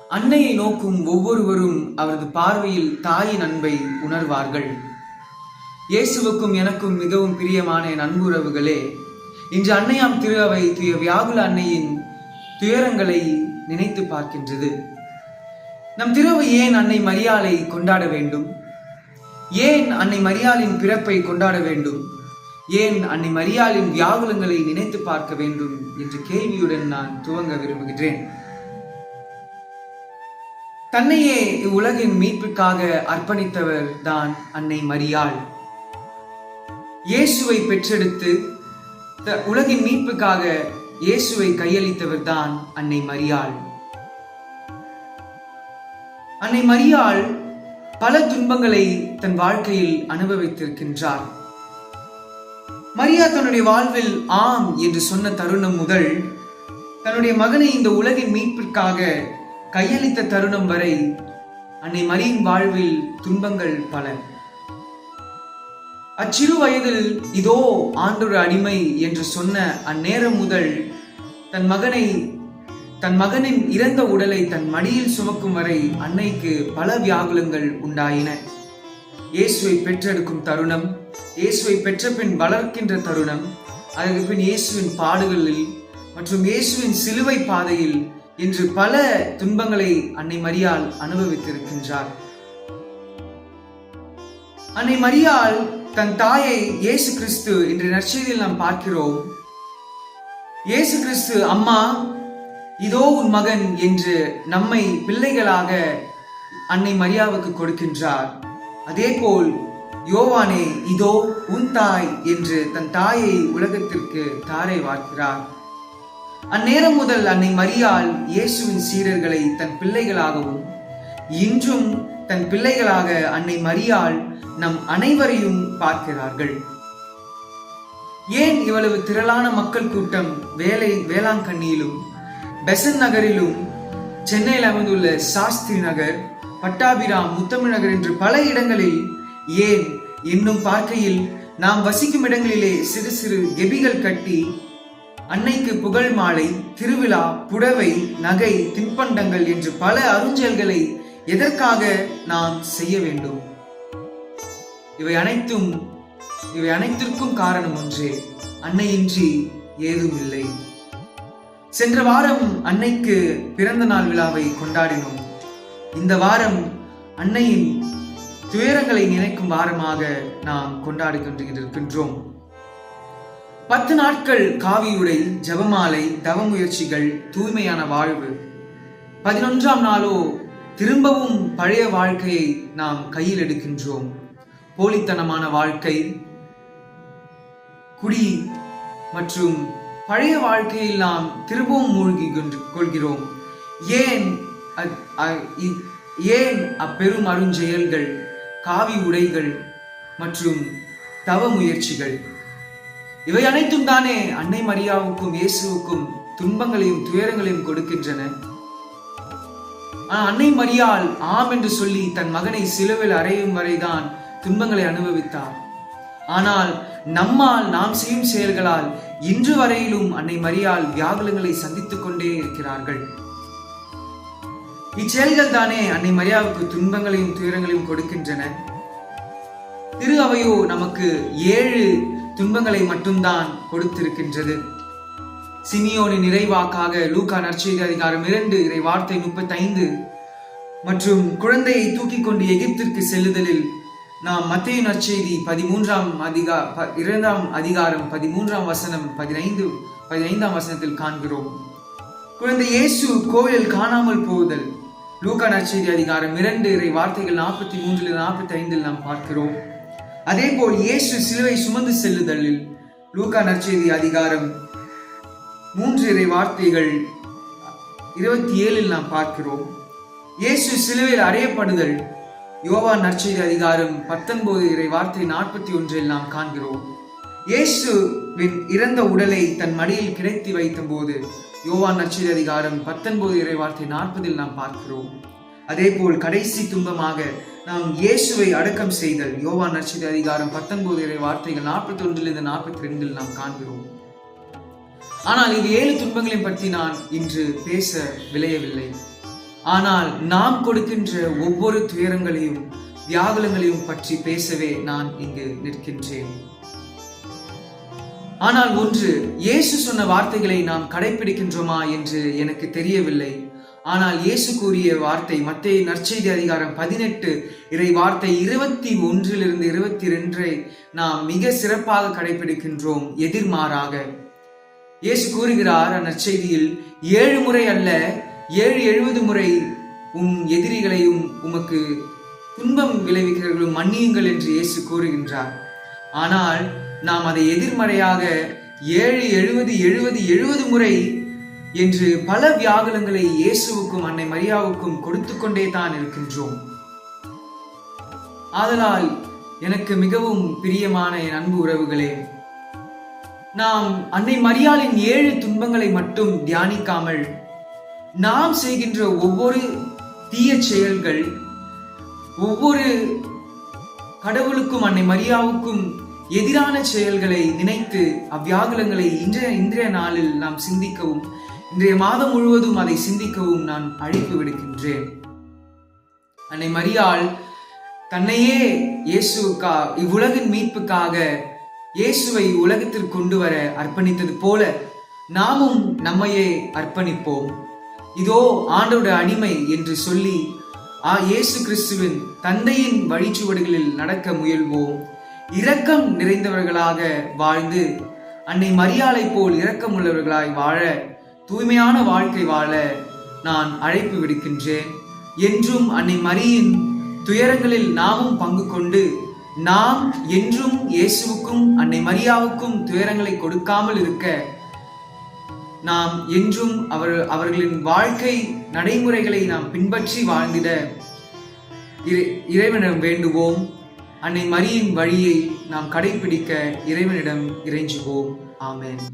அன்னையை நோக்கும் ஒவ்வொருவரும் அவரது பார்வையில் தாயின் அன்பை உணர்வார்கள். இயேசுவுக்கும் எனக்கும் மிகவும் பிரியமான என் அன்புறவுகளே, இன்று அன்னையாம் திரு அவை துய வியாகுல அன்னையின் துயரங்களை நினைத்து பார்க்கின்றது. நம் திருவை ஏன் அன்னை மரியாளை கொண்டாட வேண்டும்? ஏன் அன்னை மரியாளின் பிறப்பை கொண்டாட வேண்டும்? ஏன் அன்னை மரியாளின் வியாகுலங்களை நினைத்து பார்க்க வேண்டும் என்ற கேள்வியுடன் நான் துவங்க விரும்புகின்றேன். தன்னையே இவ்வுலகின் மீட்புக்காக அர்ப்பணித்தவர் தான் அன்னை மரியாள். இயேசுவை பெற்றெடுத்து உலகின் மீட்புக்காக இயேசுவை கையளித்தவர் தான் அன்னை மரியாள். அன்னை மரியாள் பல துன்பங்களை தன் வாழ்க்கையில் அனுபவித்திருக்கின்றார். மரியா தன்னுடைய வாழ்வில் ஆம் என்று சொன்ன தருணம் முதல் தன்னுடைய மகனை இந்த உலகின் மீட்பிற்காக கையளித்த தருணம் வரை அன்னை மரியின் வாழ்வில் துன்பங்கள் பல. அச்சிறு வயதில் இதோ ஆண்டொரு அடிமை என்று சொன்ன அந்நேரம் முதல் தன் மகனின் இறந்த உடலை தன் மடியில் சுமக்கும் வரை அன்னைக்கு பல வியாகுலங்கள் உண்டாயின. இயேசுவை பெற்றெடுக்கும் தருணம், இயேசுவை பெற்ற பின் வளர்க்கின்ற தருணம், அதற்கு பின் இயேசுவின் பாடுகளில் மற்றும் இயேசுவின் சிலுவை பாதையில் என்று பல துன்பங்களை அன்னை மரியாள் அனுபவித்திருக்கின்றார். அன்னை மரியாள் தன் தாயை இயேசு கிறிஸ்து என்ற நற்செய்தியில் நாம் பார்க்கிறோம். இயேசு கிறிஸ்து அம்மா இதோ உன் மகன் என்று நம்மை பிள்ளைகளாக அன்னை மரியாவுக்கு கொடுக்கின்றார். அதே போல் யோவானே இதோ உன் தாய் என்று தன் தாயை உலகத்திற்கு தாரை வார்க்கிறார். அந்நேரம் முதல் அன்னை மரியாள் இயேசுவின் சீடர்களை தன் பிள்ளைகளாகவும் இன்றும் தன் பிள்ளைகளாக அன்னை மரியாள் நம் அனைவரையும் பார்க்கிறார்கள். ஏன் இவ்வளவு திரளான மக்கள் கூட்டம் வேளாங்கண்ணியிலும் பெசன் நகரிலும் சென்னையில் அமைந்துள்ள சாஸ்திரி நகர், பட்டாபிராம், முத்தமிழ் நகர் என்று பல இடங்களில் ஏன் இன்னும் பார்க்கையில் நாம் வசிக்கும் இடங்களிலே சிறு சிறு கெபிகள் கட்டி அன்னைக்கு புகழ் மாலை, திருவிழா, புடவை, நகை, தின்பண்டங்கள் என்று பல அருஞ்சல்களை எதற்காக நாம் செய்ய வேண்டும்? இவை அனைத்திற்கும் காரணம் ஒன்றே, அன்னையின்றி ஏதும் இல்லை. சென்ற வாரம் அன்னைக்கு பிறந்த நாள் விழாவை கொண்டாடினோம். இந்த வாரம் அன்னையின் துயரங்களை நினைக்கும் வாரமாக நாம் கொண்டாடி கொண்டிருக்கின்றோம். 10 நாட்கள் காவியுடை, ஜபமாலை, தவ முயற்சிகள், தூய்மையான வாழ்வு. 11ஆம் நாளோ திரும்பவும் பழைய வாழ்க்கையை நாம் கையில் எடுக்கின்றோம். போலித்தனமான வாழ்க்கை, குடி மற்றும் பழைய வாழ்க்கையில் நாம் திரும்பவும் மூழ்கி கொள்கிறோம். ஏன் அப்பெரும் அருஞ்செயல்கள், காவி உடைகள் மற்றும் தவ முயற்சிகள்? இவை அனைத்தும் தானே அன்னை மரியாவுக்கும் இயேசுவுக்கும் துன்பங்களையும் துயரங்களையும் கொடுக்கின்றன. அன்னை மரியாள் ஆம் என்று சொல்லி தன் மகனை சிலுவையில் அறையும் வரைதான் துன்பங்களை அனுபவித்தார். ஆனால் நாம் செய்யும் செயல்களால் இன்று வரையிலும் அன்னை மரியாள் வியாகுலங்களை சந்தித்துக் கொண்டே இருக்கிறார்கள். இச்செயல்கள் தானே அன்னை மரியாவுக்கு துன்பங்களையும் துயரங்களையும் கொடுக்கின்றன. திரு அவையோ நமக்கு 7 துன்பங்களை மட்டும்தான் கொடுத்திருக்கின்றது. சிமியோனின் நிறைவாக்காக லூக்கா நற்செய்தி அதிகாரம் 2 இறை வார்த்தை 35 மற்றும் குழந்தையை தூக்கி கொண்டு எகிப்திற்கு செல்லுதலில் நாம் மத்தேயு நற்செய்தி 2ஆம் அதிகாரம் 13ஆம் வசனம் 15ஆம் வசனத்தில் காண்கிறோம். குழந்தை இயேசு கோவிலில் காணாமல் போதல் லூக்கா நற்செய்தி அதிகாரம் 2 இறை வார்த்தைகள் 43-45 நாம் பார்க்கிறோம். அதே போல் இயேசு சிலுவை சுமந்து செல்லுதலில் லூக்கா நற்செய்தி அதிகாரம் 3 இறை வார்த்தைகள் 27 நாம் பார்க்கிறோம். இயேசு சிலுவையில் அறையப்படுதல் யோவான் நற்செய்தி அதிகாரம் 19 இறை வார்த்தை 41 நாம் காண்கிறோம். இயேசுவின் இறந்த உடலை தன் மடியில் கிடத்தி வைத்த போது யோவான் நற்செய்தி அதிகாரம் 19 இறை வார்த்தை 40 நாம் பார்க்கிறோம். அதே போல் கடைசி துன்பமாக நாம் இயேசுவை அடக்கம் செய்தல் யோவான் நற்செய்தி அதிகாரம் 19 இறை வார்த்தைகள் 41-42 நாம் காண்கிறோம். ஆனால் இது 7 துன்பங்களையும் பற்றி நான் இன்று பேச விளையவில்லை. ஆனால் நாம் கொடுக்கின்ற ஒவ்வொரு துயரங்களையும் வியாகுலங்களையும் பற்றி பேசவே நான் இங்கு நிற்கின்றேன். ஆனால் ஒன்று, இயேசு சொன்ன வார்த்தைகளை நாம் கடைபிடிக்கின்றோமா என்று எனக்கு தெரியவில்லை. ஆனால் இயேசு கூறிய வார்த்தை மத்தேயு நற்செய்தி அதிகாரம் 18 இறை வார்த்தை 21 22 நாம் மிக சிறப்பாக கடைபிடிக்கின்றோம். எதிர்மாறாக இயேசு கூறுகிறார் அந்நற்செய்தியில், 7 முறை அல்ல 70 முறை உம் எதிரிகளையும் உமக்கு துன்பம் விளைவிக்கிறவர்களும் மன்னியுங்கள் என்று இயேசு கூறுகின்றார். ஆனால் நாம் அதை எதிர்மறையாக 70 முறை என்று பல வியாகுலங்களை இயேசுவுக்கும் அன்னை மரியாவுக்கும் கொடுத்து கொண்டே தான் இருக்கின்றோம். ஆதலால் எனக்கு மிகவும் பிரியமான என் அன்பு உறவுகளே, நாம் அன்னை மரியாளின் 7 துன்பங்களை மட்டும் தியானிக்காமல் நாம் செய்கின்ற ஒவ்வொரு தீய செயல்கள், ஒவ்வொரு கடவுளுக்கும் அன்னை மரியாவுக்கும் எதிரான செயல்களை நினைத்து அவ்வியாகுலங்களை இன்றைய நாளில் நாம் சிந்திக்கவும், இன்றைய மாதம் முழுவதும் அதை சிந்திக்கவும் நான் அழைப்பு விடுக்கின்றேன். அன்னை மரியாள் தன்னையே இவ்வுலகின் மீட்புக்காக இயேசுவை உலகத்திற்கு கொண்டு வர அர்ப்பணித்தது போல நாமும் நம்மையே அர்ப்பணிப்போம். இதோ ஆண்டவருடைய அடிமை என்று சொல்லி இயேசு கிறிஸ்துவின் தந்தையின் வழிச்சுவடுகளில் நடக்க முயல்வோம். இரக்கம் நிறைந்தவர்களாக வாழ்ந்து அன்னை மரியாளை போல் இரக்கம் உள்ளவர்களாய் வாழ, தூய்மையான வாழ்க்கை வாழ நான் அழைப்பு விடுக்கின்றேன். என்றும் அன்னை மரியின் துயரங்களில் நாமும் பங்கு கொண்டு நாம் என்றும் இயேசுவுக்கும் அன்னை மரியாவுக்கும் துயரங்களை கொடுக்காமல் இருக்க, நாம் என்றும் அவர்களின் வாழ்க்கை நடைமுறைகளை நாம் பின்பற்றி வாழ்ந்திட இறைவனிடம் வேண்டுவோம். அன்னை மரியின் வழியை நாம் கடைபிடிக்க இறைவனிடம் இறைஞ்சுவோம். ஆமென்.